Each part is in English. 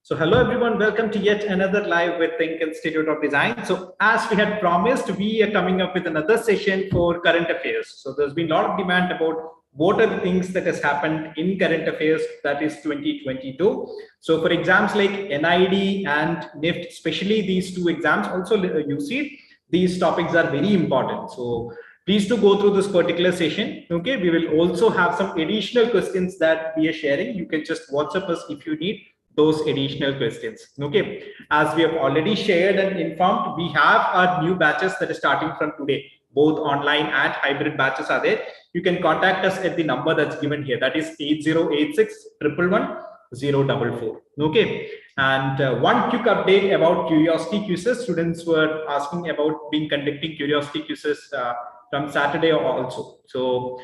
So hello everyone, welcome to yet another live with THiNC Institute of Design. So as we had promised, we are coming up with another session for current affairs. So there's been a lot of demand about what are the things that has happened in current affairs, that is 2022. So for exams like NID and NIFT, especially these two exams, also you see these topics are very important. So please to go through this particular session. Okay, we will also have some additional questions that we are sharing. You can just WhatsApp us if you need those additional questions. Okay, as we have already shared and informed, we have our new batches that are starting from today. Both online and hybrid batches are there. You can contact us at the number that's given here, that is 8086 111 044. Okay, and one quick update about curiosity quizzes. Students were asking about being conducting curiosity quizzes from Saturday also. So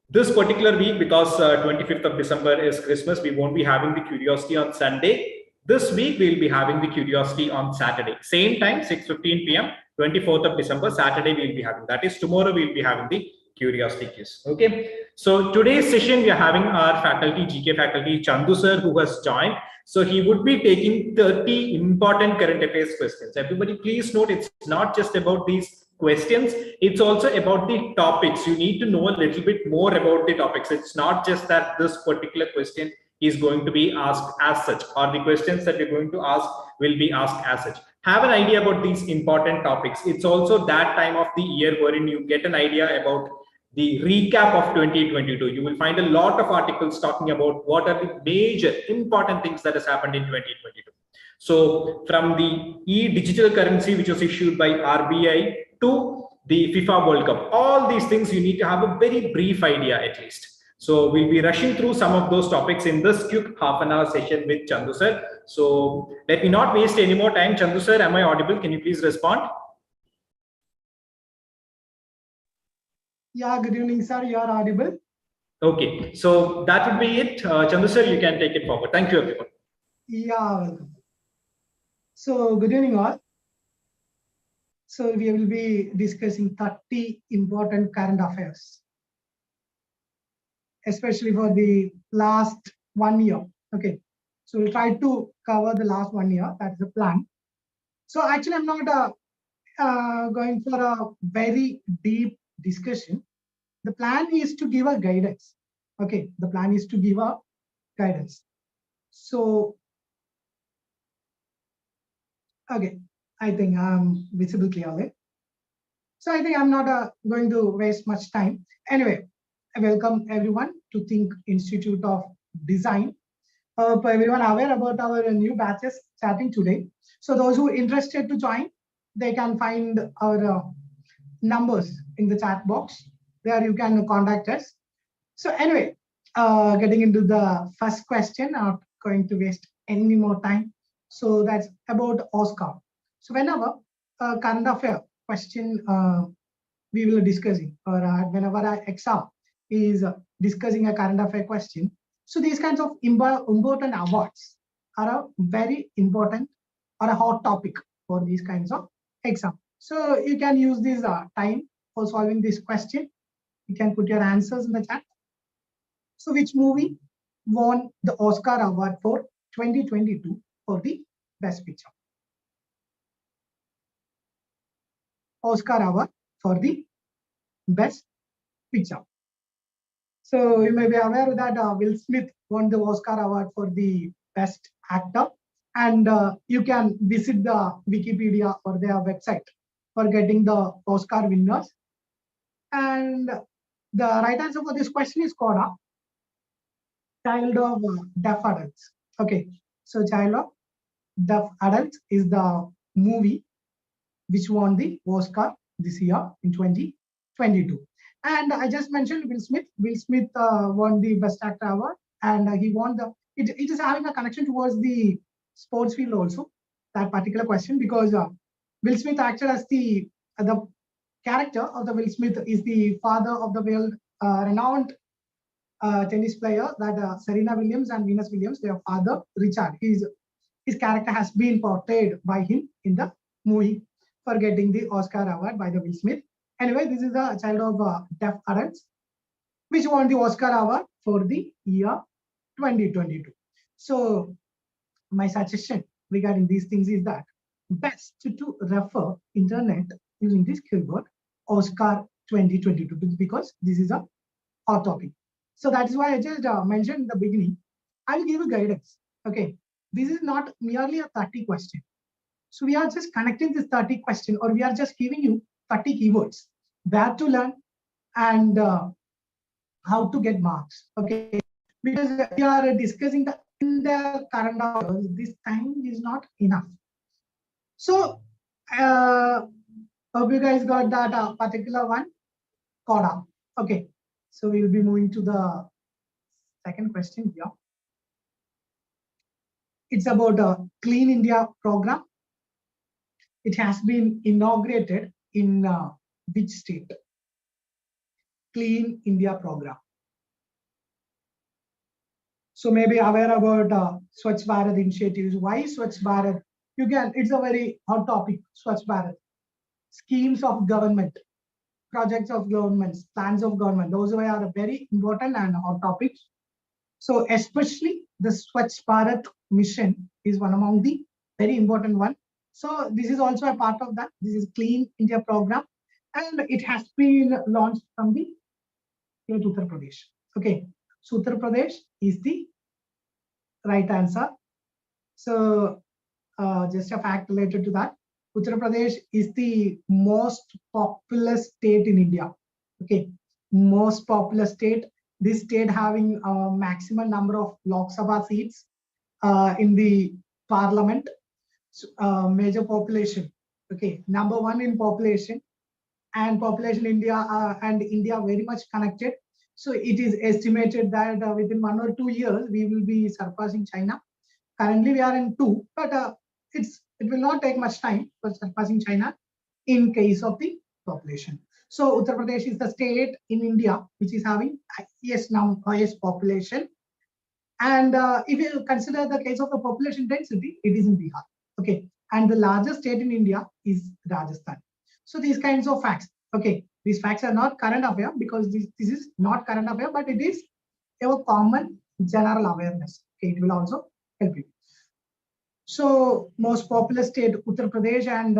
this particular week, because 25th of December is Christmas, we won't be having the curiosity on Sunday. This week we'll be having the curiosity on Saturday, same time 6:15 p.m. 24th of December, Saturday we'll be having, that is tomorrow we'll be having the curiosity quiz. Okay, so today's session we are having our faculty, GK faculty Chandu sir, who has joined. So he would be taking 30 important current affairs questions. Everybody please note, it's not just about these questions, it's also about the topics. You need to know a little bit more about the topics. It's not just that this particular question is going to be asked as such, or the questions that you're going to ask will be asked as such. Have an idea about these important topics. It's also that time of the year wherein you get an idea about the recap of 2022. You will find a lot of articles talking about what are the major important things that has happened in 2022. So from the e-digital currency, which was issued by RBI, to the FIFA World Cup, all these things you need to have a very brief idea at least. So we'll be rushing through some of those topics in this quick half-an-hour session with Chandu sir. So let me not waste any more time. Chandu sir, am I audible? Can you please respond? Yeah, good evening, sir. You are audible. Okay, so that would be it. Chandu sir, you can take it forward. Thank you, everyone. Yeah, welcome. So good evening, all. So we will be discussing 30 important current affairs, especially for the last 1 year. Okay, so we'll try to cover the last 1 year. That's the plan. So actually, I'm not going for a very deep discussion. The plan is to give a guidance. Okay, the plan is to give a guidance. So, okay, I think I'm visible clearly. So I think I'm not going to waste much time. Anyway, I welcome everyone to THiNC Institute of Design. For everyone aware about our new batches starting today. So those who are interested to join, they can find our numbers in the chat box. There you can contact us. So anyway, getting into the first question, not going to waste any more time. So that's about Oscar. So whenever a current affair question we will be discussing, or whenever our exam is discussing a current affair question, so these kinds of important awards are a very important or a hot topic for these kinds of exam. So you can use this time for solving this question. You can put your answers in the chat. So which movie won the Oscar award for 2022 for the best picture? Oscar award for the best picture. So you may be aware that Will Smith won the Oscar award for the best actor, and you can visit the Wikipedia or their website for getting the Oscar winners. And the right answer for this question is Coda, Child of Deaf Adults. Okay, so Child of Deaf Adults is the movie which won the Oscar this year in 2022. And I just mentioned Will Smith. Will Smith won the Best Actor award, and he won the. It is having a connection towards the sports field also. That particular question, because Will Smith acted as the character of the Will Smith is the father of the world renowned tennis player, that Serena Williams and Venus Williams. Their father Richard. His character has been portrayed by him in the movie for getting the Oscar award by the Will Smith. Anyway, this is a Child of Deaf Adults, which won the Oscar award for the year 2022. So my suggestion regarding these things is that best to refer internet using this keyword Oscar 2022 because this is a hot topic. So that is why I just mentioned in the beginning. I will give you guidance. Okay, this is not merely a 30 question. So we are just connecting this 30 question, or we are just giving you 30 keywords where to learn and how to get marks. Okay, because we are discussing the in the current affairs, this time is not enough. So hope you guys got that particular one. Coda. Okay, so we will be moving to the second question here. It's about a Clean India program. It has been inaugurated in which state? Clean India program. So maybe aware about Swachh Bharat initiatives. Why Swachh Bharat? Again, it's a very hot topic, Swachh Bharat. Schemes of government, projects of governments, plans of government. Those are very important and hot topics. So especially the Swachh Bharat mission is one among the very important one. So this is also a part of that. This is Clean India program, and it has been launched from the state Uttar Pradesh. Okay, so Uttar Pradesh is the right answer. So just a fact related to that, Uttar Pradesh is the most populous state in India. Okay, most populous state. This state having a maximum number of Lok Sabha seats in the parliament. Major population. Okay, number one in population, and population India and India very much connected. So it is estimated that within 1 or 2 years we will be surpassing China. Currently we are in 2, but it will not take much time for surpassing China in case of the population. So Uttar Pradesh is the state in India which is having highest population. And if you consider the case of the population density, it is in Bihar. Okay, and the largest state in India is Rajasthan. So these kinds of facts. Okay, these facts are not current affair because this is not current affair, but it is a common general awareness. Okay, it will also help you. So most populous state Uttar Pradesh, and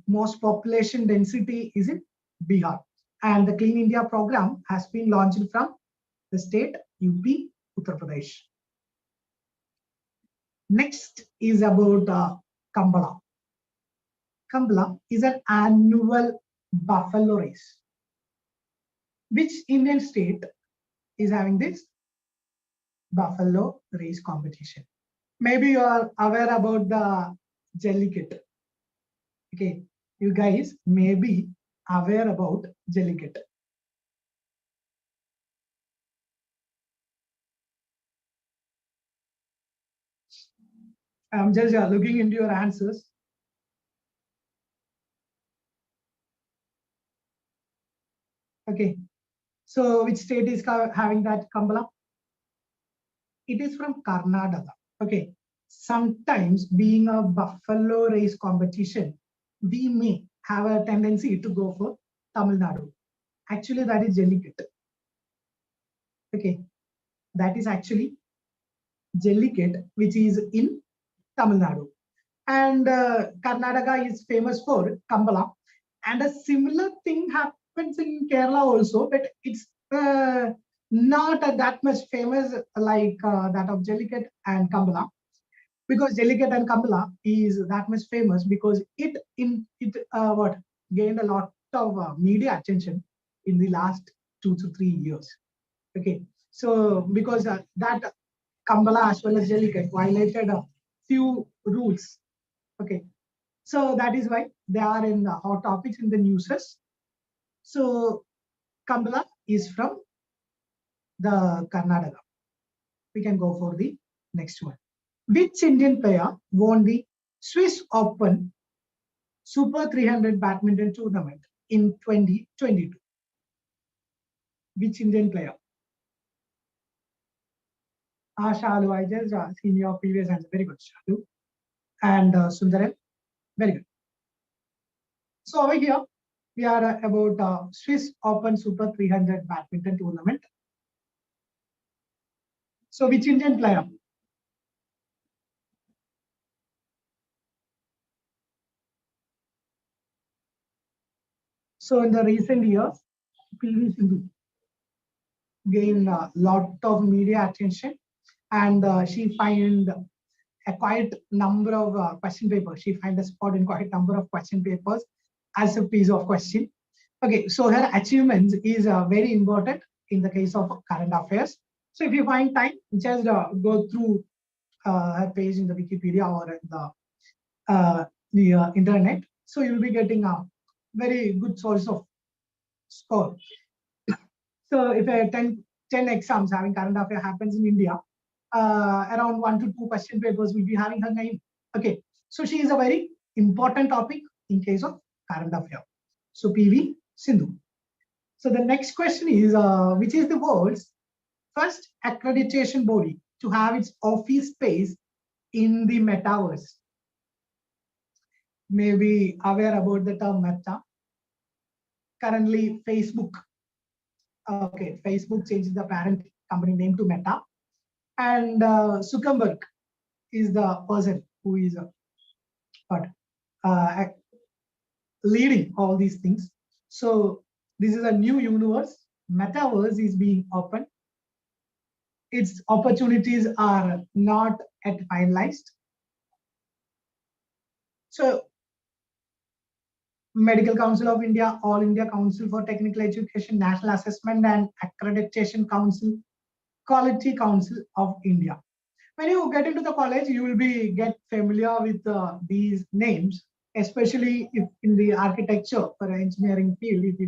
most population density is in Bihar. And the Clean India program has been launched from the state UP, Uttar Pradesh. Next is about Kambala. Kambala is an annual buffalo race. Which Indian state is having this buffalo race competition? Maybe you are aware about the Jallikattu. Okay, you guys may be aware about Jallikattu. I'm just looking into your answers. Okay, so which state is having that Kambala? It is from Karnataka. Okay, sometimes being a buffalo race competition, we may have a tendency to go for Tamil Nadu. Actually, that is Jallikattu. Okay, that is actually Jallikattu, which is in Tamil Nadu. And Karnataka is famous for Kambala. And a similar thing happens in Kerala also, but it's not that much famous like that of Jallikattu and Kambala. Because Jallikattu and Kambala is that much famous because it gained a lot of media attention in the last 2 to 3 years. Okay, so because that Kambala as well as Jallikattu violated a few rules. Okay, so that is why they are in the hot topics in the newses. So Kambala is from the Karnataka. We can go for the next one. Which Indian player won the Swiss Open Super 300 badminton tournament in 2022? Which Indian player? Shalu, I just seen your previous answer. Very good, Shalu. And Sundaram, very good. So over here, we are about Swiss Open Super 300 badminton tournament. So which Indian player? So in the recent years, PV Sindhu gained a lot of media attention, and she find a quite number of question papers. She find a spot in quite number of question papers as a piece of question. Okay, so her achievements is very important in the case of current affairs. So if you find time, just go through her page in the Wikipedia or in the internet. So you'll be getting a very good source of score. So if a 10 exams having current affair happens in India, around 1 to 2 question papers will be having her name. Okay, so she is a very important topic in case of current affair. So PV Sindhu. So the next question is, which is the world's first accreditation body to have its office space in the metaverse? Maybe aware about the term meta. Currently, Facebook. Okay, Facebook changes the parent company name to Meta, and Zuckerberg is the person who is leading all these things. So this is a new universe. Metaverse is being opened. Its opportunities are not yet finalized. So Medical Council of India, All India Council for Technical Education, National Assessment and Accreditation Council, Quality Council of India. When you get into the college, you will be get familiar with these names, especially if in the architecture or engineering field. If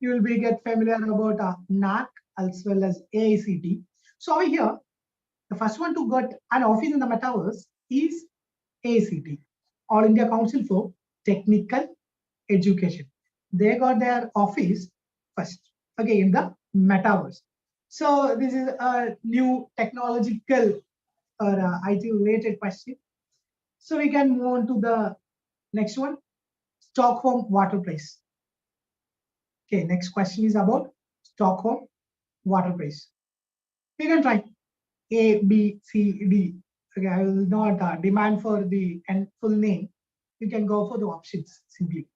you will be get familiar about NAC as well as AICT. So over here, the first one to get an office in the metaverse is AICT, All India Council for Technical Education. They got their office first, okay, in the metaverse. So this is a new technological or IT related question. So we can move on to the next one, Stockholm Water Prize. Okay, next question is about Stockholm Water Prize. You can try A, B, C, D. Okay, I will not demand for the full name. You can go for the options simply.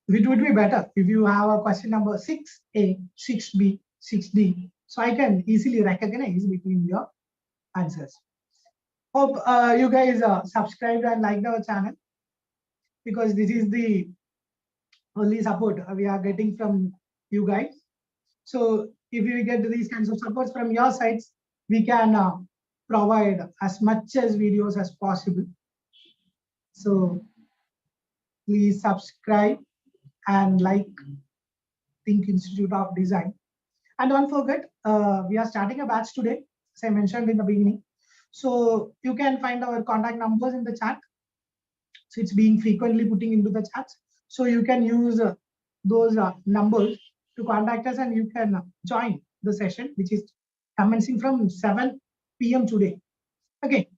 It would be better if you have a question number 6A, 6B, 6D. So I can easily recognize between your answers. Hope you guys subscribed and liked our channel, because this is the only support we are getting from you guys. So if you get these kinds of supports from your sides, we can provide as much as videos as possible. So please subscribe and like THiNC Institute of Design. And don't forget, we are starting a batch today, as I mentioned in the beginning. So you can find our contact numbers in the chat. So it's being frequently putting into the chats. So you can use those numbers to contact us, and you can join the session, which is commencing from 7 p.m. today. Okay.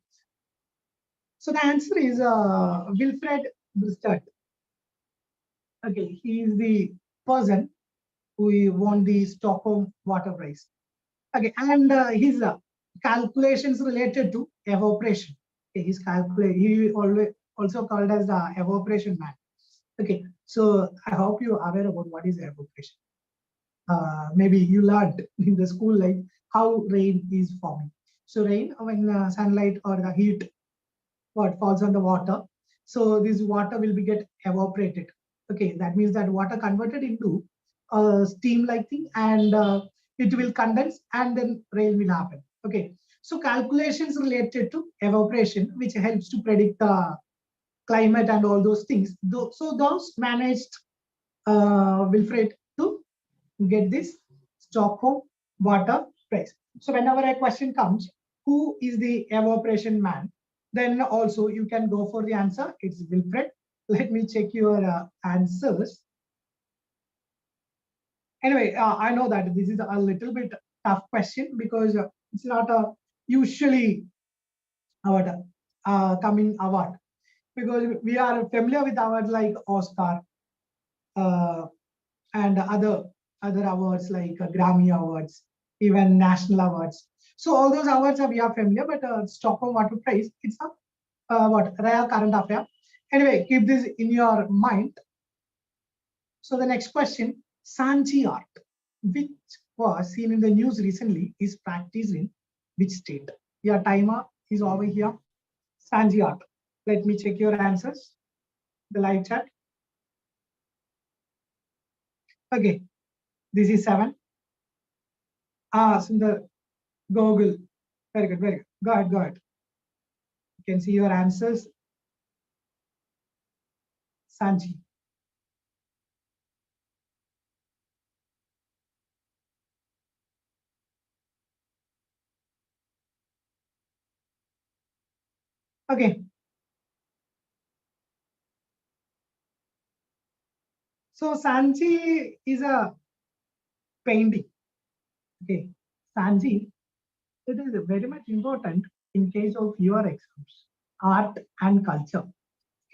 So the answer is Wilfred Bristol. Okay, he is the person who won the Stockholm Water Prize. Okay, and his calculations related to evaporation. Okay, he always also called as the evaporation man. Okay, so I hope you are aware about what is evaporation. Maybe you learned in the school life how rain is forming. So rain, when sunlight or the heat falls on the water, so this water will be get evaporated. Okay, that means that water converted into a steam-like thing, and it will condense, and then rain will happen. Okay, so calculations related to evaporation, which helps to predict the climate and all those things. So those managed Wilfred to get this Stockholm Water Prize. So whenever a question comes, who is the evaporation man? Then also you can go for the answer. It's Wilfred. Let me check your answers. Anyway, I know that this is a little bit tough question, because it's not a usually award, coming award, because we are familiar with awards like Oscar and other awards like Grammy Awards, even national awards. So all those awards we are familiar, but Stockholm Water Prize, it's a rare current affair. Anyway, keep this in your mind. So the next question, Sanji art, which was seen in the news recently, is practiced in which state? Your timer is over here. Sanji art. Let me check your answers. The live chat. Okay, this is 7. Sundar, Google. Very good, very good. Go ahead, go ahead. You can see your answers. Sanji. Okay. So Sanji is a painting. Okay. Sanji, it is very much important in case of your exams, art and culture.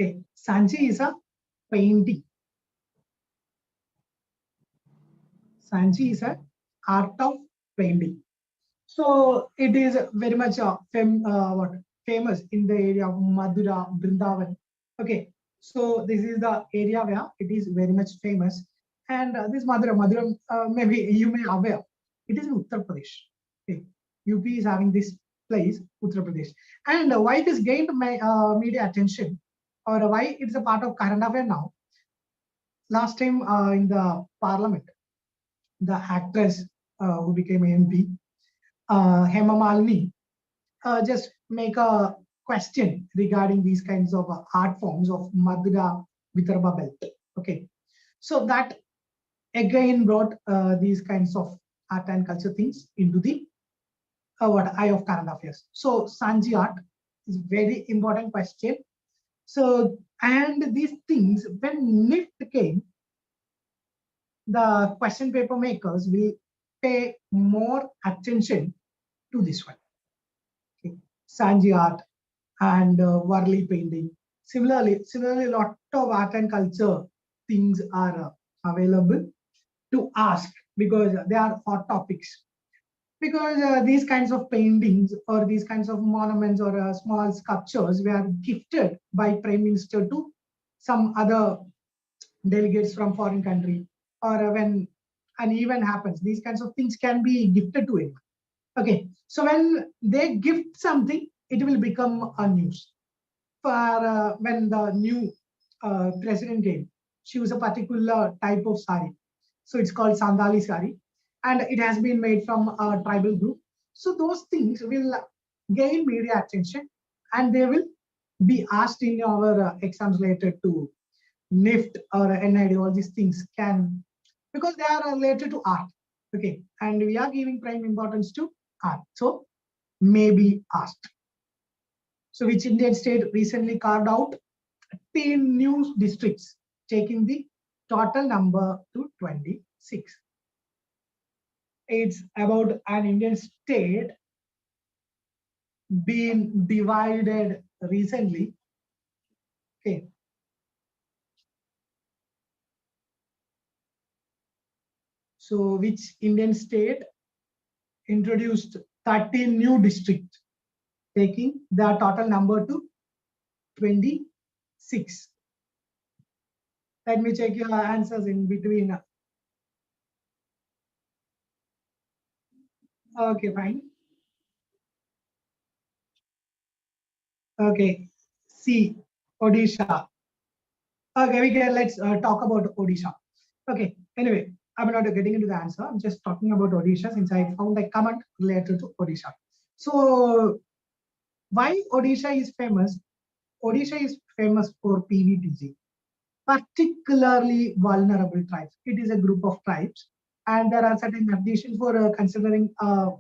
Okay. Sanji is a painting. Sanji is a art of painting. So it is very much famous in the area of Madura, Vrindavan. Okay, so this is the area where it is very much famous. And this Madura, maybe you may aware, it is in Uttar Pradesh. Okay, UP is having this place, Uttar Pradesh. And why it has gained media attention, or why it's a part of current affair now. Last time in the parliament, the actress who became MP, Hema Malini, just make a question regarding these kinds of art forms of Madhya Vidarbha belt. Okay, so that again brought these kinds of art and culture things into the eye of current affairs. So Sanji art is very important question. So, and these things, when NIFT came, the question paper makers will pay more attention to this one. Okay. Sanji art and Varli painting. Similarly, a lot of art and culture things are available to ask because they are hot topics. Because these kinds of paintings or these kinds of monuments or small sculptures were gifted by Prime Minister to some other delegates from foreign country, or when an event happens, these kinds of things can be gifted to it. Okay, so when they gift something, it will become a news. For when the new president came, she was a particular type of sari. So it's called Sandali sari, and it has been made from a tribal group. So those things will gain media attention, and they will be asked in our exams related to NIFT or NID. All these things can, because they are related to art. Okay, and we are giving prime importance to art. So may be asked. So which Indian state recently carved out 10 new districts, taking the total number to 26. It's about an Indian state being divided recently. Okay. So which Indian state introduced 13 new districts, taking the total number to 26. Let me check your answers in between. Okay, fine. Okay, C, Odisha. Okay, let's talk about Odisha. Okay, anyway, I'm not getting into the answer. I'm just talking about Odisha since I found a comment related to Odisha. So, why Odisha is famous? Odisha is famous for PVTG, particularly vulnerable tribes. It is a group of tribes, and there are certain conditions for considering a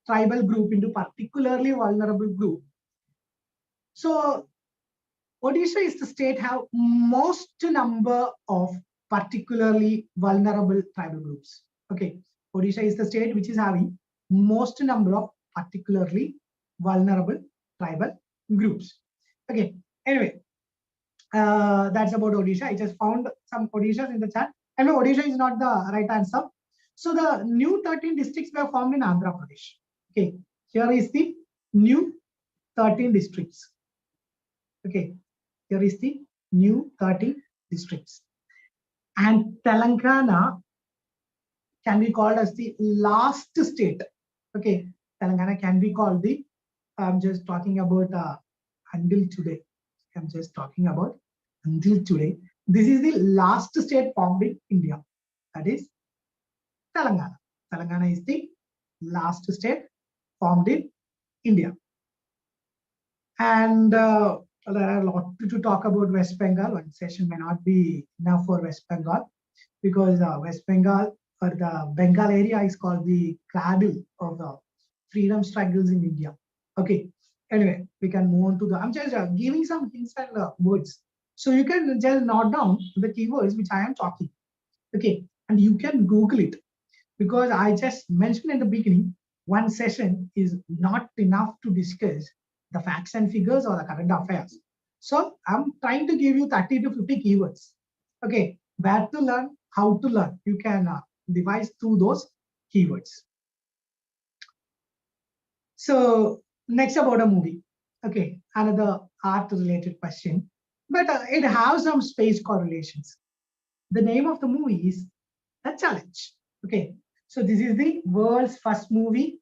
tribal group into particularly vulnerable group. So Odisha is the state have most number of particularly vulnerable tribal groups. Okay, Odisha is the state which is having most number of particularly vulnerable tribal groups. Okay, anyway, that's about Odisha. I just found some Odishas in the chat. Anyway, Odisha is not the right answer. So the new 13 districts were formed in Andhra Pradesh. Okay, here is the new 13 districts. Okay, here is the new 30 districts. And Telangana can be called as the last state. Okay, Telangana can be called the, I'm just talking about until today. I'm just talking about until today. This is the last state formed in India. That is Telangana. Telangana is the last state formed in India. And there are a lot to talk about West Bengal. One session may not be enough for West Bengal, because West Bengal, or the Bengal area, is called the cradle of the freedom struggles in India. Okay. Anyway, we can move on to the. I'm just giving some hints and words, so you can just note down the keywords which I am talking. Okay, and you can Google it, because I just mentioned in the beginning, one session is not enough to discuss the facts and figures or the current affairs. So I'm trying to give you 30 to 50 keywords. Okay, where to learn, how to learn, you can devise through those keywords. So next, about a movie. Okay, another art related question, but it has some space correlations. The name of the movie is The Challenge. Okay, so this is the world's first movie,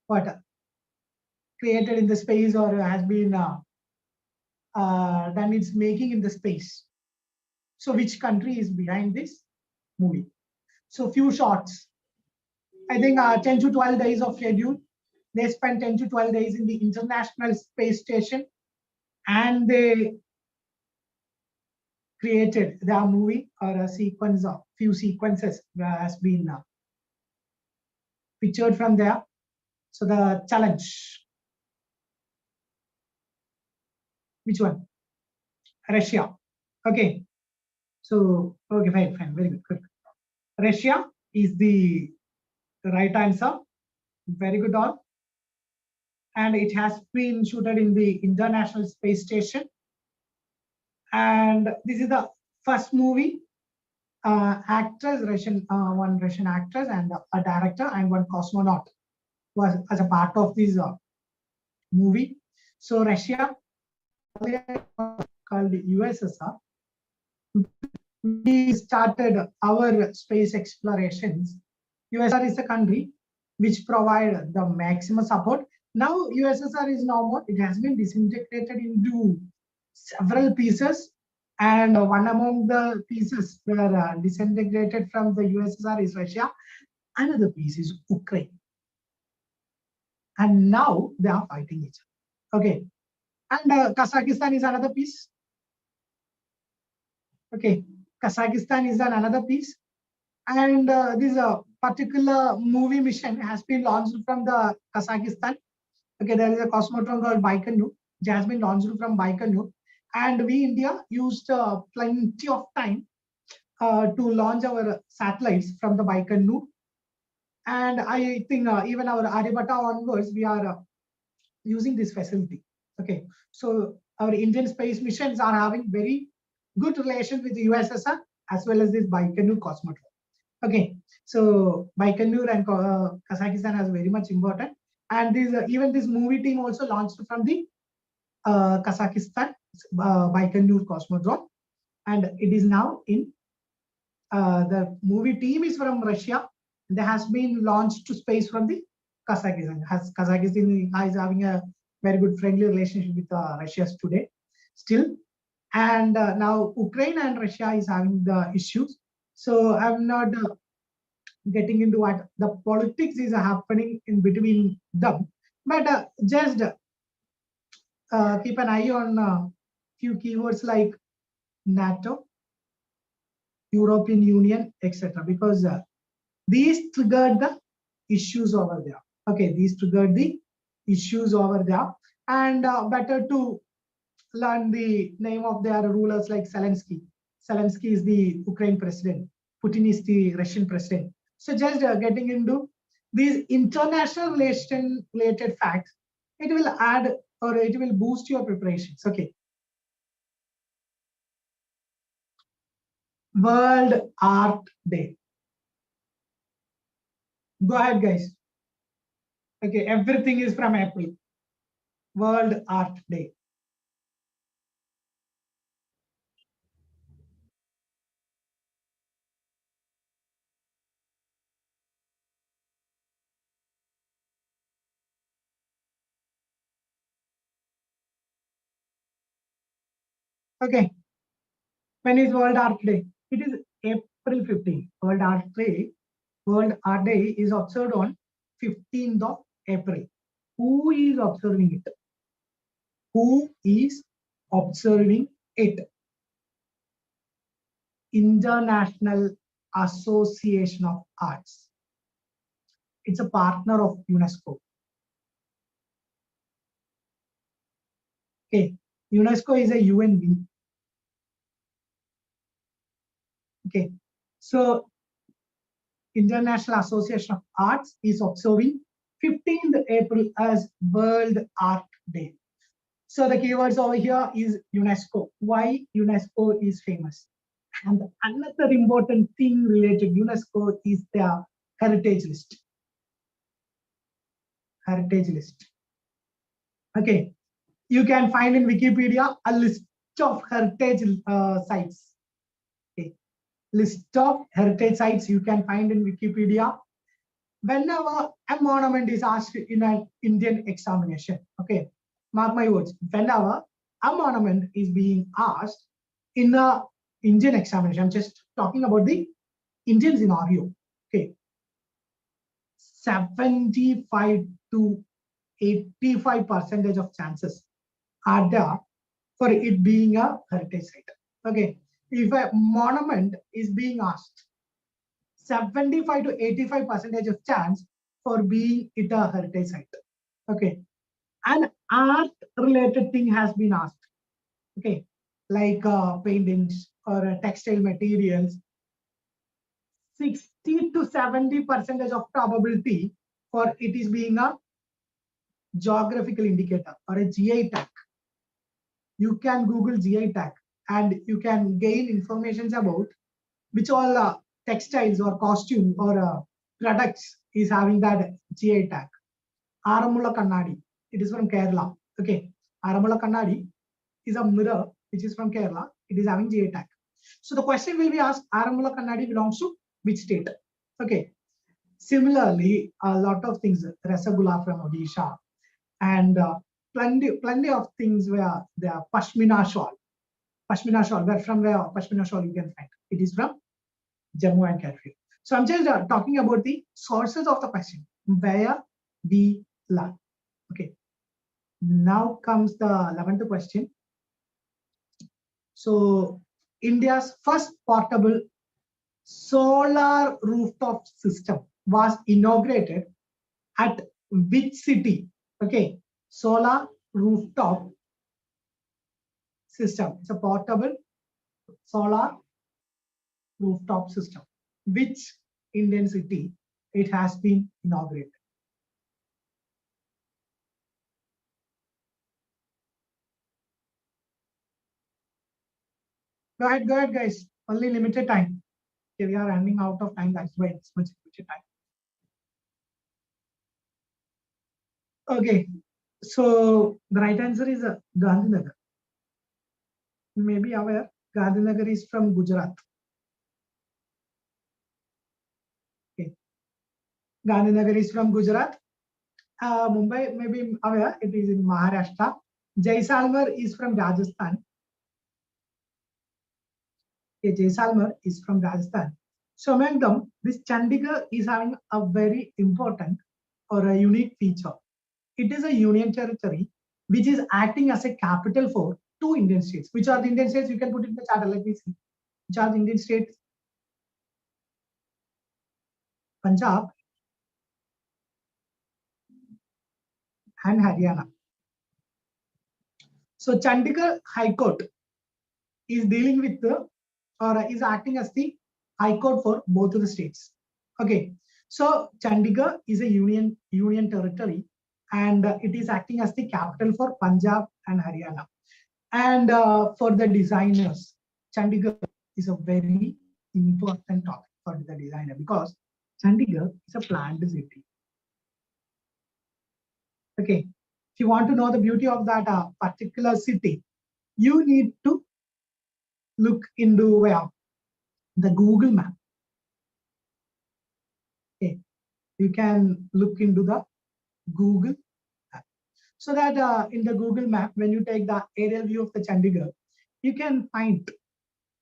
what, created in the space, or has been done its making in the space. So which country is behind this movie? So few shots. I think 10 to 12 days of schedule. They spent 10 to 12 days in the International Space Station, and they created their movie, or a sequence of few sequences has been pictured from there. So The Challenge. Which one? Russia. Okay. So, okay, fine, very good. Russia is the right answer. Very good all. And it has been shooted in the International Space Station. And this is the first movie. Actress, one Russian actress and a director and one cosmonaut was as a part of this movie. So Russia, called USSR, we started our space explorations. USSR is a country which provide the maximum support. Now USSR is no more. It has been disintegrated into several pieces, and one among the pieces were disintegrated from the USSR is Russia. Another piece is Ukraine, and now they are fighting each other. Okay, and Kazakhstan is another piece. Okay, Kazakhstan is another piece, and this particular movie mission has been launched from the Kazakhstan. Okay, there is a cosmodrome called Baikonur, which has been launched from Baikonur, and we India used plenty of time to launch our satellites from the Baikonur. And I think even our Aryabhatta onwards, we are using this facility. Okay, so our Indian space missions are having very good relations with the USSR as well as this Baikonur cosmodrome. Okay, so Baikonur and Kazakhstan has very much important. And this even this movie team also launched from the Kazakhstan Baikonur cosmodrome, and it is now in the movie team is from Russia. There has been launched to space from the Kazakhstan. Kazakhstan is having a very good friendly relationship with Russia today still. And now Ukraine and Russia is having the issues. So I'm not getting into what the politics is happening in between them, but just keep an eye on few keywords like NATO, European Union, etc. Because these triggered the issues over there. Okay, these triggered the issues over there, and better to learn the name of their rulers like Zelensky. Zelensky is the Ukraine president. Putin is the Russian president. So just getting into these international relation related facts, it will add or it will boost your preparations. Okay. World Art Day. Go ahead, guys. Okay, everything is from April. World Art Day. Okay. When is World Art Day? It is April 15. World Art Day is observed on 15th of April. Who is observing it? Who is observing it? International Association of Arts. It's a partner of UNESCO. Okay, UNESCO is a UN wing. Okay, so International Association of Arts is observing 15th April as World Art Day. So the keywords over here is UNESCO. Why UNESCO is famous? And another important thing related to UNESCO is their heritage list. Heritage list. Okay, you can find in Wikipedia a list of heritage sites. Okay, list of heritage sites you can find in Wikipedia. Whenever a monument is asked in an Indian examination, okay, mark my words, whenever a monument is being asked in the Indian examination, I'm just talking about the Indian scenario, okay, 75 to 85% of chances are there for it being a heritage site. Okay, if a monument is being asked, 75 to 85% of chance for being it a heritage site. Okay, an art related thing has been asked. Okay, like paintings or textile materials, 60 to 70% of probability for it is being a geographical indicator or a GI tag. You can Google GI tag and you can gain information about which all textiles or costume or products is having that GI tag. Aramula Kannadi, it is from Kerala. Okay, Aramula Kannadi is a mirror which is from Kerala. It is having GI tag. So the question will be asked: Aramula Kannadi belongs to which state? Okay. Similarly, a lot of things, Rasagula from Odisha, and plenty of things where they are Pashmina shawl. Pashmina shawl, where Pashmina shawl you can find. It is from Jammu and Kashmir. So I'm just talking about the sources of the question, where we learn. Okay. Now comes the 11th question. So India's first portable solar rooftop system was inaugurated at which city? Okay, solar rooftop system. It's a portable solar rooftop system. Which Indian city it has been inaugurated? Go ahead, guys. Only limited time. Okay, we are running out of time. That's why it's much limited time. Okay, so the right answer is Gandhinagar. You may be aware, Gandhinagar is from Gujarat. Okay, Gandhinagar is from Gujarat. Mumbai may be aware, it is in Maharashtra. Jaisalmer is from Rajasthan. Okay, Jaisalmer is from Rajasthan. So among them, this Chandigarh is having a very important or a unique feature. It is a union territory which is acting as a capital for two Indian states. Which are the Indian states? You can put it in the chart. Let me see. Which are the Indian states? Punjab and Haryana. So Chandigarh High Court is dealing with the or is acting as the High Court for both of the states. Okay. So Chandigarh is a union territory and it is acting as the capital for Punjab and Haryana. And for the designers, Chandigarh is a very important topic for the designer because Chandigarh is a planned city. Okay, if you want to know the beauty of that particular city, you need to look into the Google map. Okay, you can look into the Google map. So that in the Google map, when you take the aerial view of the Chandigarh, you can find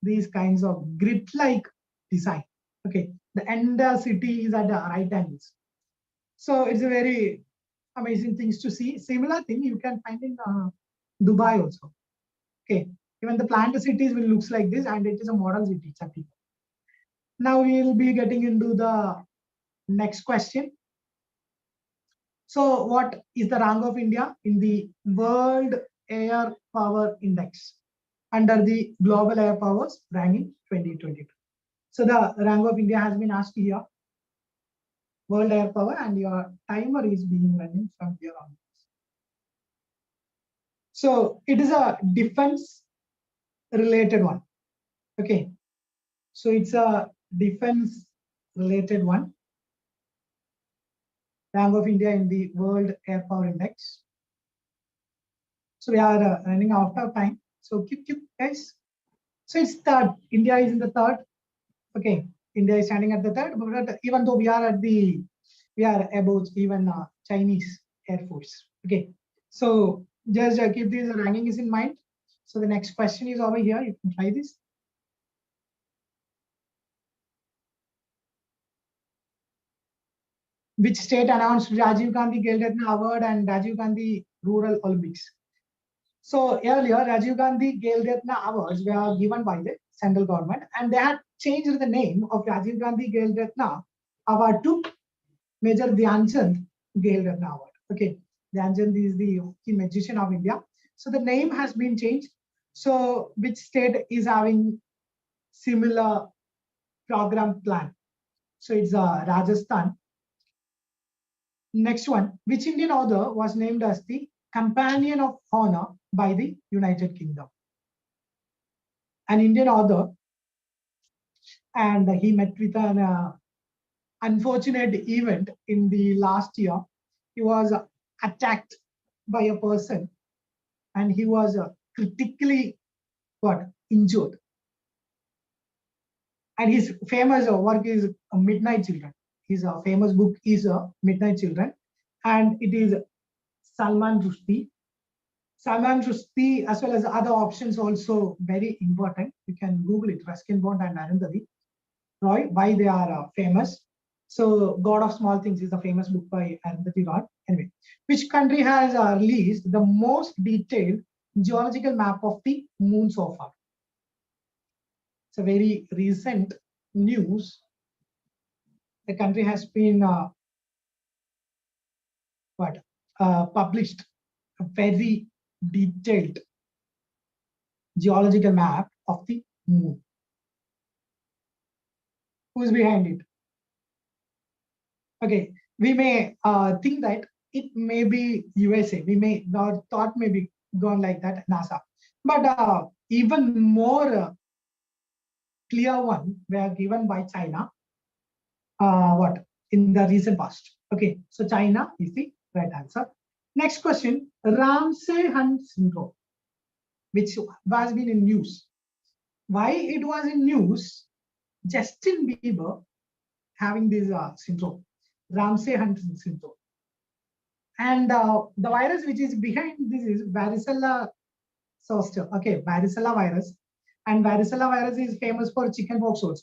these kinds of grid-like design. Okay, the entire city is at the right angles. So it's a very amazing things to see. Similar thing you can find in Dubai also. Okay, even the planned cities will looks like this, and it is a model city. Now we will be getting into the next question. So what is the rank of India in the World Air Power Index under the Global Air Powers ranking 2022? So the rank of India has been asked here, World Air Power, and your timer is being running from here on. So it is a defense related one. Okay, so it's a defense related one. Rank of India in the World Air Power Index. So we are running out of time. So keep guys. So it's third. India is in the third. Okay, India is standing at the third. But even though we are above even Chinese Air Force. Okay, so just keep these rankings in mind. So the next question is over here. You can try this. Which state announced Rajiv Gandhi Khel Ratna Award and Rajiv Gandhi Rural Olympics? So earlier, Rajiv Gandhi Khel Ratna Awards were given by the central government, and they had changed the name of Rajiv Gandhi Khel Ratna Award to Major Dhyan Chand Khel Ratna Award. Okay, Dhyan Chand is the key magician of India. So the name has been changed. So which state is having similar program plan? So it's Rajasthan. Next one, which Indian author was named as the Companion of Honor by the United Kingdom? An Indian author, and he met with an unfortunate event in the last year. He was attacked by a person, and he was critically injured. And his famous work is Midnight Children. His famous book is Midnight Children, and it is Salman Rushdie. Salman Rushdie, as well as other options, also very important. You can Google it, Ruskin Bond and Arundhati Roy, why they are famous. So God of Small Things is a famous book by Arundhati Roy. Anyway, which country has released the most detailed geological map of the moon so far? It's a very recent news. The country has been published a very detailed geological map of the moon. Who's behind it? Okay, we may think that it may be USA. We may thought maybe gone like that, NASA. But even more clear one were given by China. In the recent past? Okay, so China is the right answer. Next question, Ramsay-Hunt syndrome, which has been in news. Why it was in news? Justin Bieber having this syndrome, Ramsay-Hunt syndrome. And the virus which is behind this is varicella zoster. Okay, varicella virus. And varicella virus is famous for chickenpox also.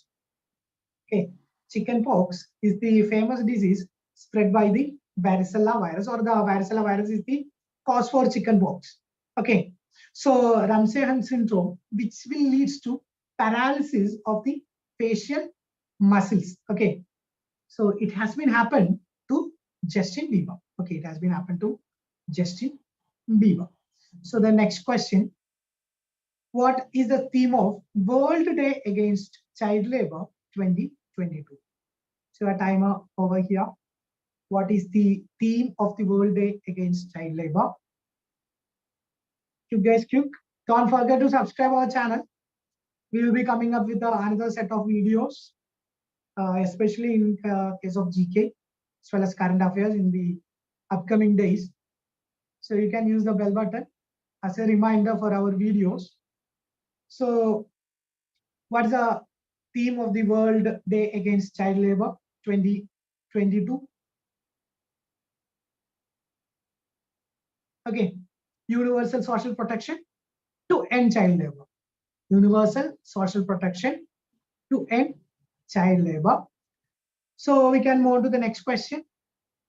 Okay, chickenpox is the famous disease spread by the varicella virus, or the varicella virus is the cause for chickenpox. Okay, so Ramsay-Hunt syndrome, which will lead to paralysis of the facial muscles. Okay, so it has been happened to Justin Bieber. Okay, it has been happened to Justin Bieber. So the next question, what is the theme of World Day Against Child Labor 2022? So a timer over here. What is the theme of the World Day Against Child Labor? You guys quick. Don't forget to subscribe our channel. We will be coming up with another set of videos, especially in case of GK, as well as current affairs in the upcoming days. So you can use the bell button as a reminder for our videos. So what's the theme of the World Day Against Child Labor 2022? Okay, universal social protection to end child labor. universal social protection to end child labor. So we can move on to the next question.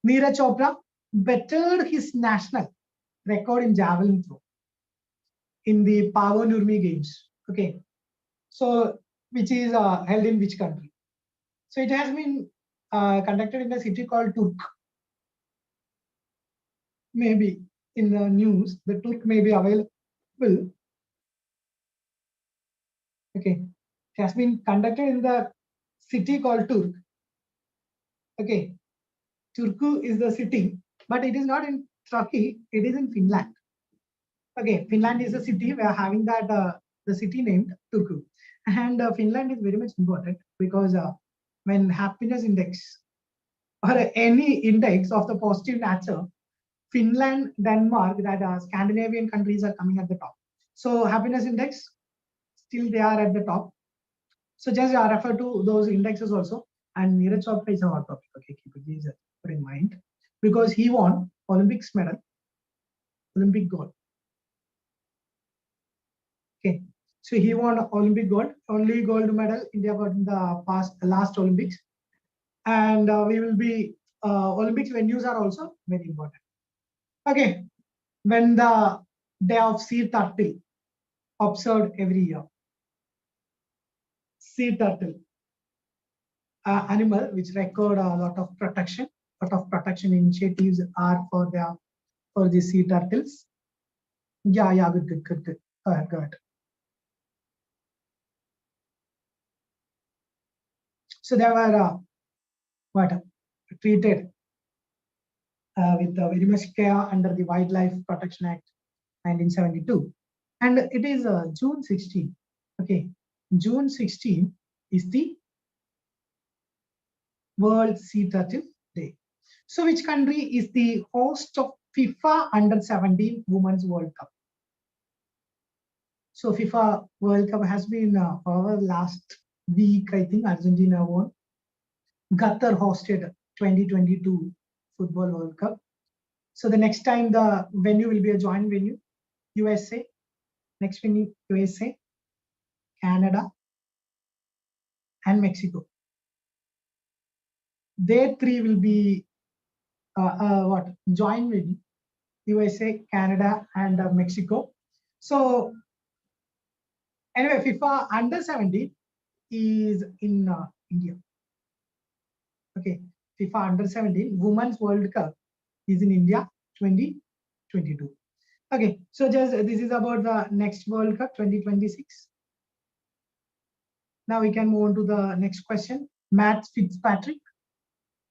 Neeraj Chopra bettered his national record in javelin throw in the Power Nurmi Games. Okay, so which is held in which country? So it has been conducted in a city called Turk. Maybe in the news, the Turk may be available. Okay, it has been conducted in the city called Turk. Okay, Turku is the city, but it is not in Turkey, it is in Finland. Okay, Finland is a city. We are having that the city named Turku, and Finland is very much important because when happiness index or any index of the positive nature, Finland, Denmark, that Scandinavian countries are coming at the top. So happiness index, still they are at the top. So just refer to those indexes also. And Neeraj Chopra is a hot topic. Okay, keep it put in mind because he won Olympics medal, Olympic gold. Okay, so he won Olympic gold, only gold medal India got in the last Olympics, and we will be Olympics venues are also very important. Okay, when the day of sea turtle observed every year. Sea turtle, animal which record a lot of protection. Lot of protection initiatives are for the sea turtles. Yeah, good. Go ahead. So they were treated with very much care under the Wildlife Protection Act 1972, and it is June 16. Okay, June 16 is the World Sea Turtle Day. So which country is the host of FIFA Under-17 Women's World Cup? So FIFA World Cup has been over last week, I think Argentina won. Qatar hosted 2022 Football World Cup. So the next time the venue will be a joint venue, USA. Next venue, USA, Canada, and Mexico. They three will be joint venue, USA, Canada, and Mexico. So anyway, FIFA Under-17 is in India. Okay, FIFA Under-17 Women's World Cup is in India 2022. Okay, so just this is about the next World Cup 2026. Now we can move on to the next question. Matt Fitzpatrick,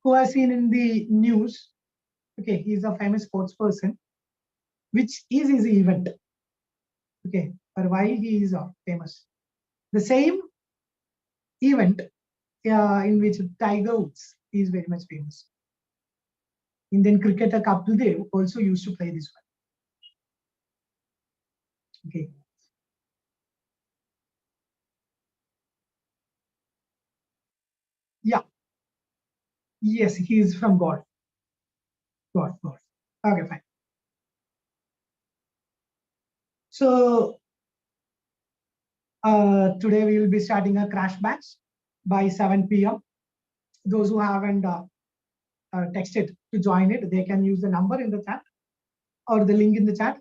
who has seen in the news. Okay, he's a famous sports person. Which is his event? Okay, or why he is famous? The same event in which Tiger Woods is very much famous. Indian cricketer Kapil Dev also used to play this one. Okay. Yeah. Yes, he is from God. God. Okay, fine. So today we will be starting a crash batch by 7 p.m. Those who haven't texted to join it, they can use the number in the chat or the link in the chat,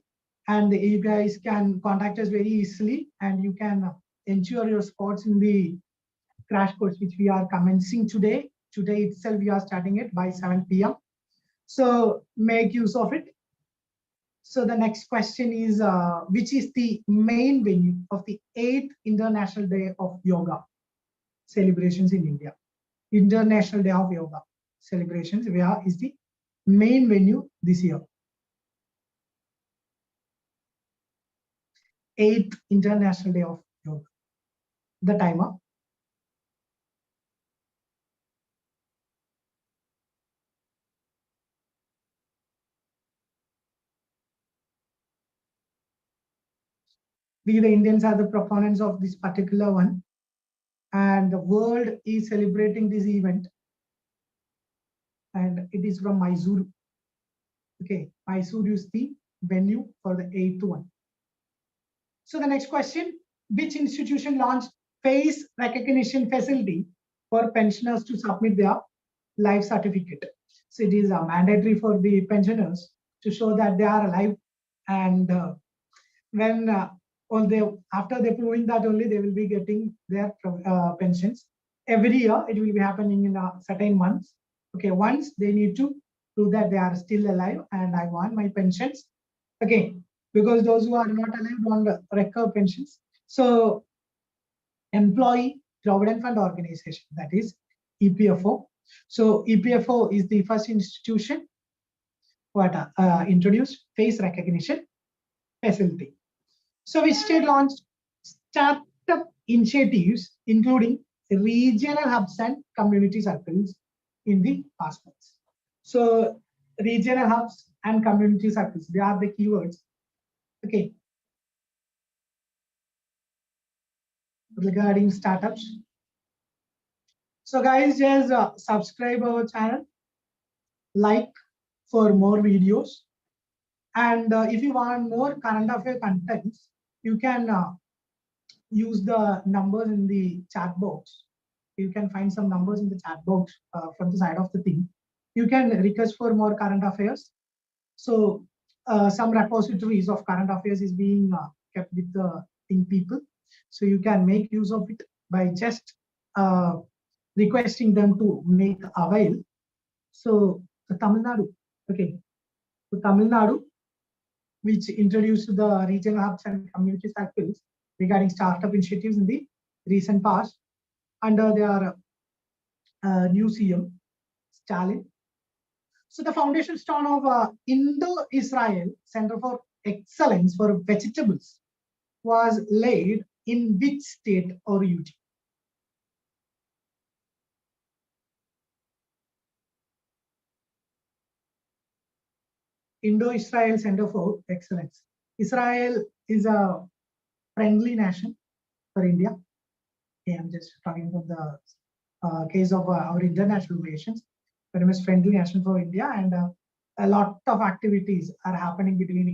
and you guys can contact us very easily, and you can ensure your spots in the crash course which we are commencing today. Today itself we are starting it by 7 p.m. So make use of it. So the next question is, which is the main venue of the 8th International Day of Yoga celebrations in India? International Day of Yoga celebrations, where is the main venue this year? 8th International Day of Yoga. The timer. We, the Indians, are the proponents of this particular one, and the world is celebrating this event, and it is from Mysuru. Okay, Mysuru is the venue for the 8th one. So the next question, which institution launched face recognition facility for pensioners to submit their life certificate? So it is mandatory for the pensioners to show that they are alive, and when after they proving that only they will be getting their pensions. Every year it will be happening in certain months. Okay, once they need to prove that they are still alive and I want my pensions. Okay, because those who are not alive don't recover pensions. So Employee Provident Fund Organization, that is EPFO. So EPFO is the first institution what introduced face recognition facility. So which state launched startup initiatives, including regional hubs and community circles in the past months. So regional hubs and community circles, they are the keywords. Okay. Regarding startups. So guys, just subscribe our channel, like for more videos. And if you want more current affair contents, you can use the numbers in the chat box. You can find some numbers in the chat box from the side of the thing. You can request for more current affairs. So some repositories of current affairs is being kept with the THiNC people. So you can make use of it by just requesting them to make avail. So the Tamil Nadu, okay, so Tamil Nadu, which introduced the regional hubs and community circles regarding startup initiatives in the recent past under their new CM, Stalin. So the foundation stone of Indo-Israel Center for Excellence for Vegetables was laid in which state or UT? Indo-Israel Center for Excellence. Israel is a friendly nation for India. Okay, I'm just talking about the case of our international relations. Very much friendly nation for India, and a lot of activities are happening between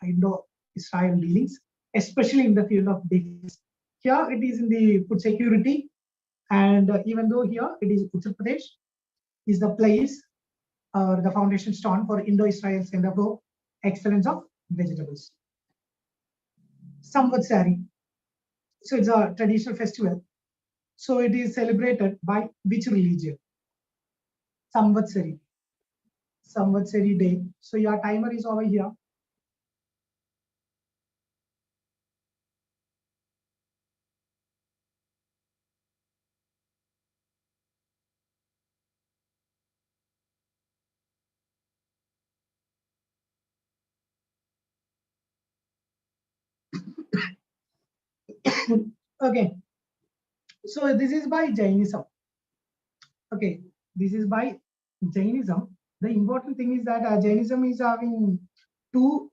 Indo-Israel dealings, especially in the field of defense. Here it is in the food security, and even though here it is Uttar Pradesh is the place or the foundation stone for Indo-Israel Center for Excellence of Vegetables. Samvatsari. So it's a traditional festival. So it is celebrated by which religion? Samvatsari. Samvatsari day. So your timer is over here. Okay. So this is by Jainism. Okay. This is by Jainism. The important thing is that Jainism is having two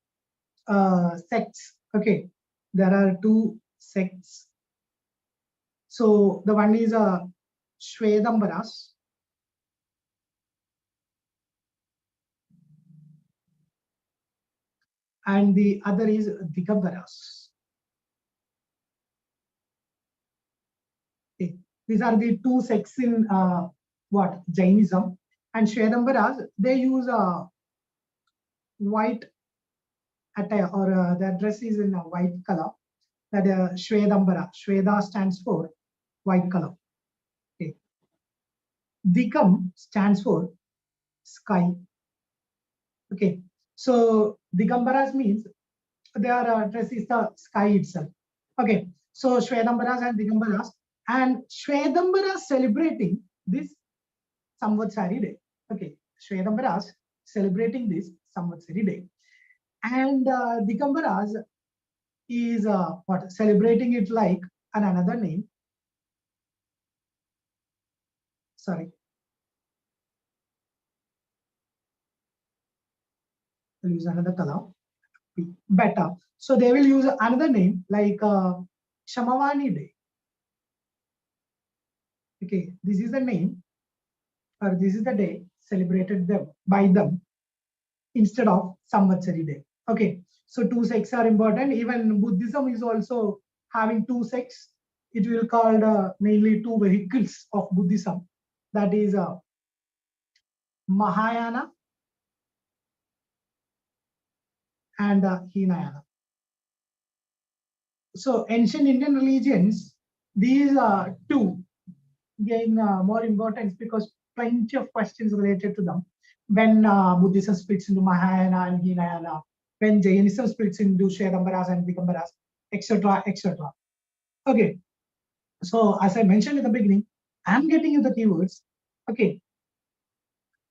sects. Okay. There are two sects. So the one is Shvedambaras. And the other is Digambaras. Okay. These are the two sects in Jainism. And Shvedambaras, they use a white attire, or their dress is in a white color. That Shvedambara. Shveda stands for white color. Okay. Dikam stands for sky. Okay. So Digambaras means their dress is the sky itself. Okay. So Shvedambaras and Digambaras. And Shvedambaras celebrating this Samvatsari day. Okay. Shvedambaras celebrating this Samvatsari day. And Digambaras is celebrating it like another name. Sorry. I'll use another color. Better. So they will use another name like Shamavani Day. Okay, this is the name, or this is the day celebrated by them instead of Samvatsari Day. Okay, so two sects are important. Even Buddhism is also having two sects. It will called mainly two vehicles of Buddhism. That is Mahayana and Hinayana. So ancient Indian religions, these two gain more importance because plenty of questions related to them. When Buddhism splits into Mahayana and Hinayana, when Jainism splits into Shvetambaras and Digambaras, etc., etc. Okay. So as I mentioned in the beginning, I'm getting you the keywords. Okay.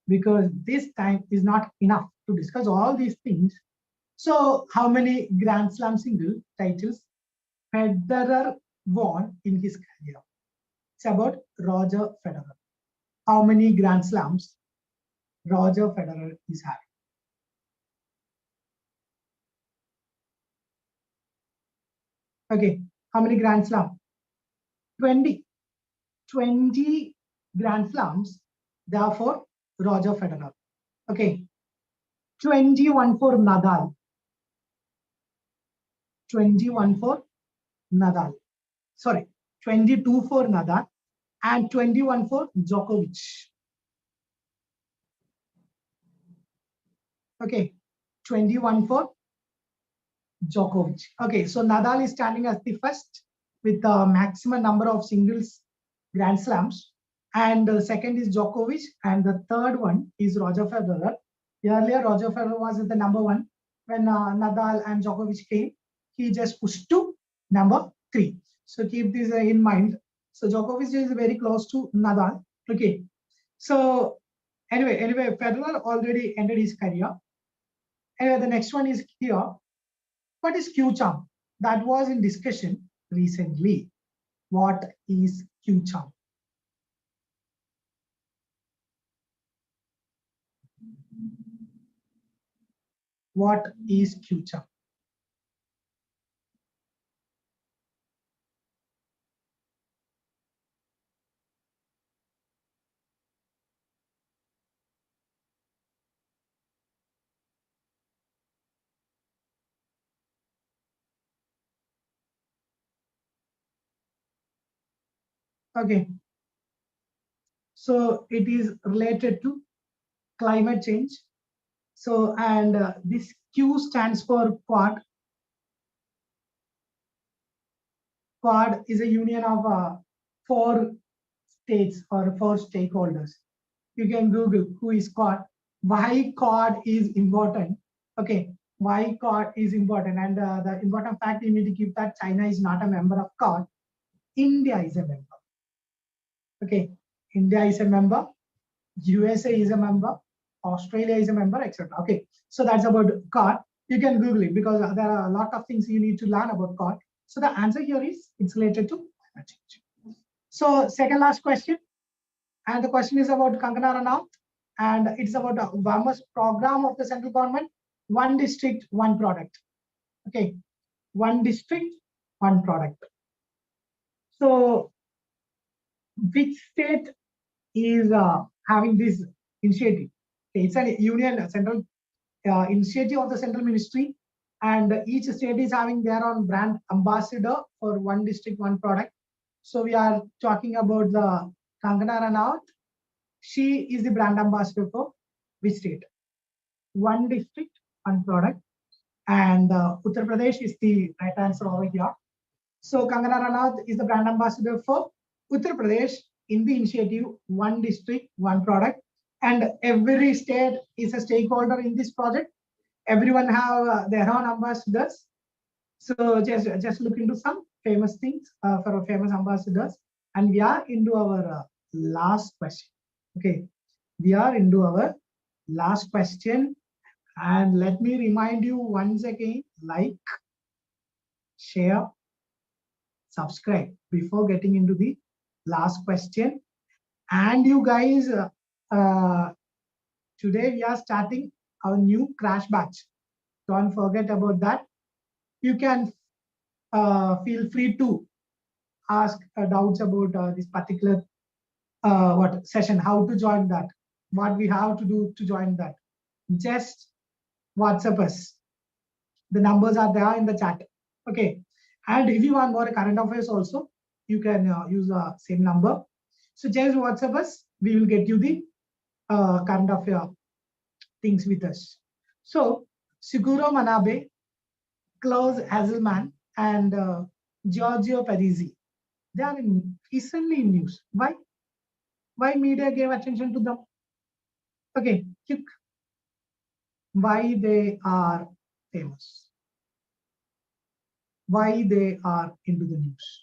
Because this time is not enough to discuss all these things. So how many Grand Slam single titles Federer won in his career? It's about Roger Federer. How many Grand Slams Roger Federer is having? Okay, how many Grand Slams? 20. 20 Grand Slams, therefore Roger Federer. Okay, 21 for Nadal. 21 for Nadal. Sorry, 22 for Nadal and 21 for Djokovic. Okay, 21 for Djokovic. Okay, so Nadal is standing as the first with the maximum number of singles Grand Slams, and the second is Djokovic, and the third one is Roger Federer. Earlier, Roger Federer was at the number one. When Nadal and Djokovic came, he just pushed to number 3. So keep this in mind. So Djokovic is very close to Nadal. Okay. So anyway, Federer already ended his career. Anyway, the next one is here. What is Q-charm? That was in discussion recently. What is Q-charm? What is Q-charm? Okay. So it is related to climate change. So, and this Q stands for Quad. Quad is a union of 4 states or 4 stakeholders. You can Google who is Quad, why Quad is important. Okay, why Quad is important, and the important fact you need to keep that China is not a member of Quad. India is a member. Okay, India is a member, USA is a member, Australia is a member, etc. Okay, so that's about Quad. You can Google it because there are a lot of things you need to learn about Quad. So the answer here is it's related to climate change. So second last question, and the question is about Kangana Ranaut, and it's about the Obama's program of the central government: one district, one product. Okay, one district, one product. So which state is having this initiative? Okay, it's a union, a central initiative of the central ministry, and each state is having their own brand ambassador for one district, one product. So we are talking about the Kangana Ranaut. She is the brand ambassador for which state? One district, one product. And Uttar Pradesh is the right answer over here. So Kangana Ranaut is the brand ambassador for Uttar Pradesh in the initiative one district, one product. And every state is a stakeholder in this project. Everyone have their own ambassadors. So just look into some famous things for famous ambassadors. And we are into our last question. Okay, we are into our last question. And let me remind you once again, like, share, subscribe before getting into the last question. And you guys, today we are starting our new crash batch. Don't forget about that. You can feel free to ask doubts about this particular session, how to join that, what we have to do to join that. Just WhatsApp us. The numbers are there in the chat. Okay. And if you want more current affairs also, you can use the same number. So just WhatsApp us. We will get you the current affair things with us. So Siguro Manabe, Klaus Hasselmann, and Giorgio Parisi, they are recently in news. Why? Why media gave attention to them? Okay, quick. Why they are famous? Why they are into the news?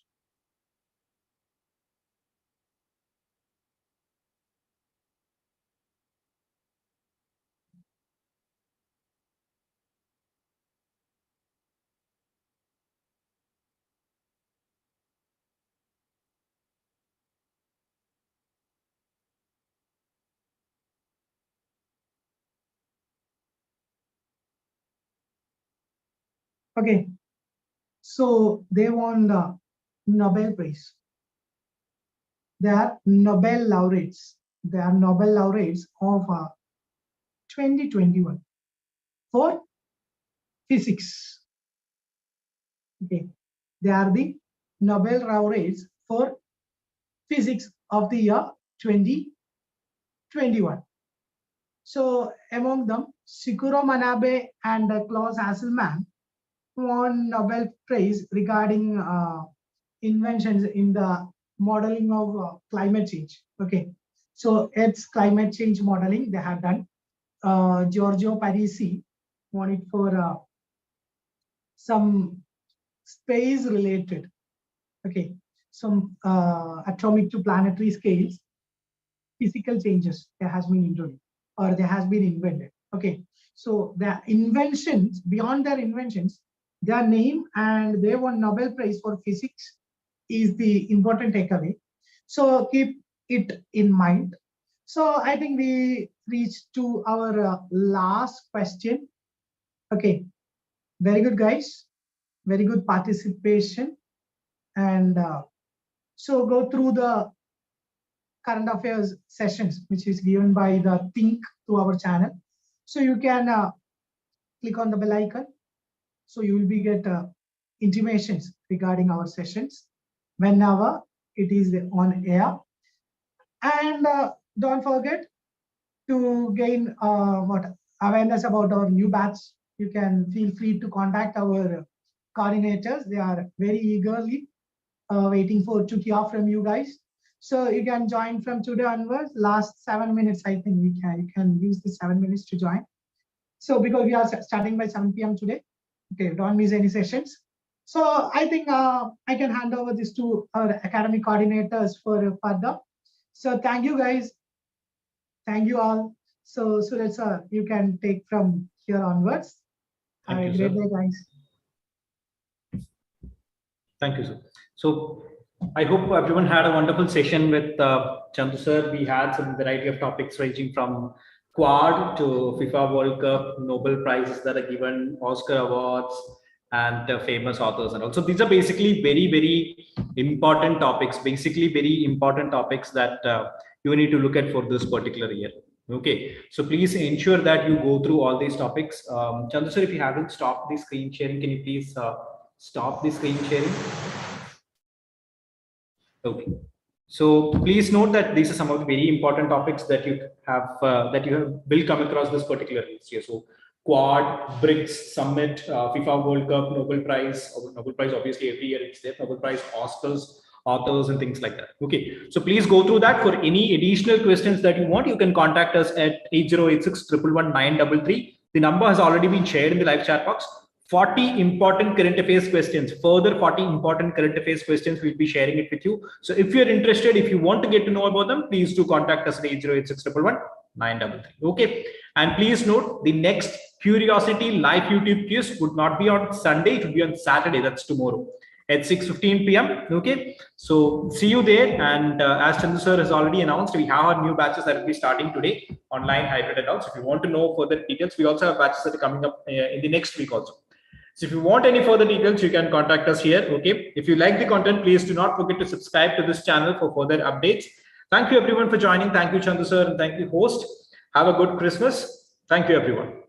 Okay, so they won the Nobel Prize. They are Nobel laureates. They are Nobel laureates of 2021 for physics. Okay, they are the Nobel laureates for physics of the year 2021. So among them, Siguro Manabe and Klaus Hasselmann won Nobel Prize regarding inventions in the modeling of climate change. Okay, so it's climate change modeling they have done. Giorgio Parisi won it for some space related. Okay, some atomic to planetary scales physical changes that has been introduced or there has been invented. Okay, so the inventions, beyond their inventions, their name and they won Nobel Prize for physics is the important takeaway. So keep it in mind. So I think we reached to our last question. Okay, very good guys, very good participation. And so go through the current affairs sessions, which is given by the THiNC to our channel. So you can click on the bell icon. So you will be get intimations regarding our sessions whenever it is on air. And don't forget to gain what awareness about our new batch. You can feel free to contact our coordinators. They are very eagerly waiting to hear from you guys. So you can join from today onwards. Last 7 minutes, I think you can use the 7 minutes to join. So because we are starting by 7 p.m. today, okay, don't miss any sessions. So I think I can hand over this to our academic coordinators for further. So thank you guys. Thank you all. So Suraj sir, you can take from here onwards. Have a great day, guys. Thank you, sir. So I hope everyone had a wonderful session with Chandu sir. We had some variety of topics ranging from Quad to FIFA World Cup, Nobel Prizes that are given, Oscar Awards, and famous authors. And also these are basically very, very important topics, that you need to look at for this particular year. Okay, so please ensure that you go through all these topics. Chandu sir, if you haven't stopped the screen sharing, can you please stop the screen sharing? Okay. So please note that these are some of the very important topics that you will come across this particular year. So Quad, BRICS, Summit, FIFA World Cup, Nobel Prize obviously every year it's there, Nobel Prize, Oscars, authors and things like that. Okay, so please go through that. For any additional questions that you want, you can contact us at 8086 111 933. The number has already been shared in the live chat box. 40 important current affairs questions, further 40 important current affairs questions, we'll be sharing it with you. So if you're interested, if you want to get to know about them, please do contact us at 8086 111 933. Okay, and please note the next Curiosity live YouTube quiz would not be on Sunday, it will be on Saturday, that's tomorrow at 6:15 p.m. Okay, so see you there. And as Chandu sir has already announced, we have our new batches that will be starting today, online, hybrid, and also. If you want to know further details, we also have batches that are coming up in the next week also. So if you want any further details, you can contact us here. Okay, if you like the content, please do not forget to subscribe to this channel for further updates. Thank you everyone for joining. Thank you Chandu sir, and thank you host. Have a good Christmas. Thank you everyone.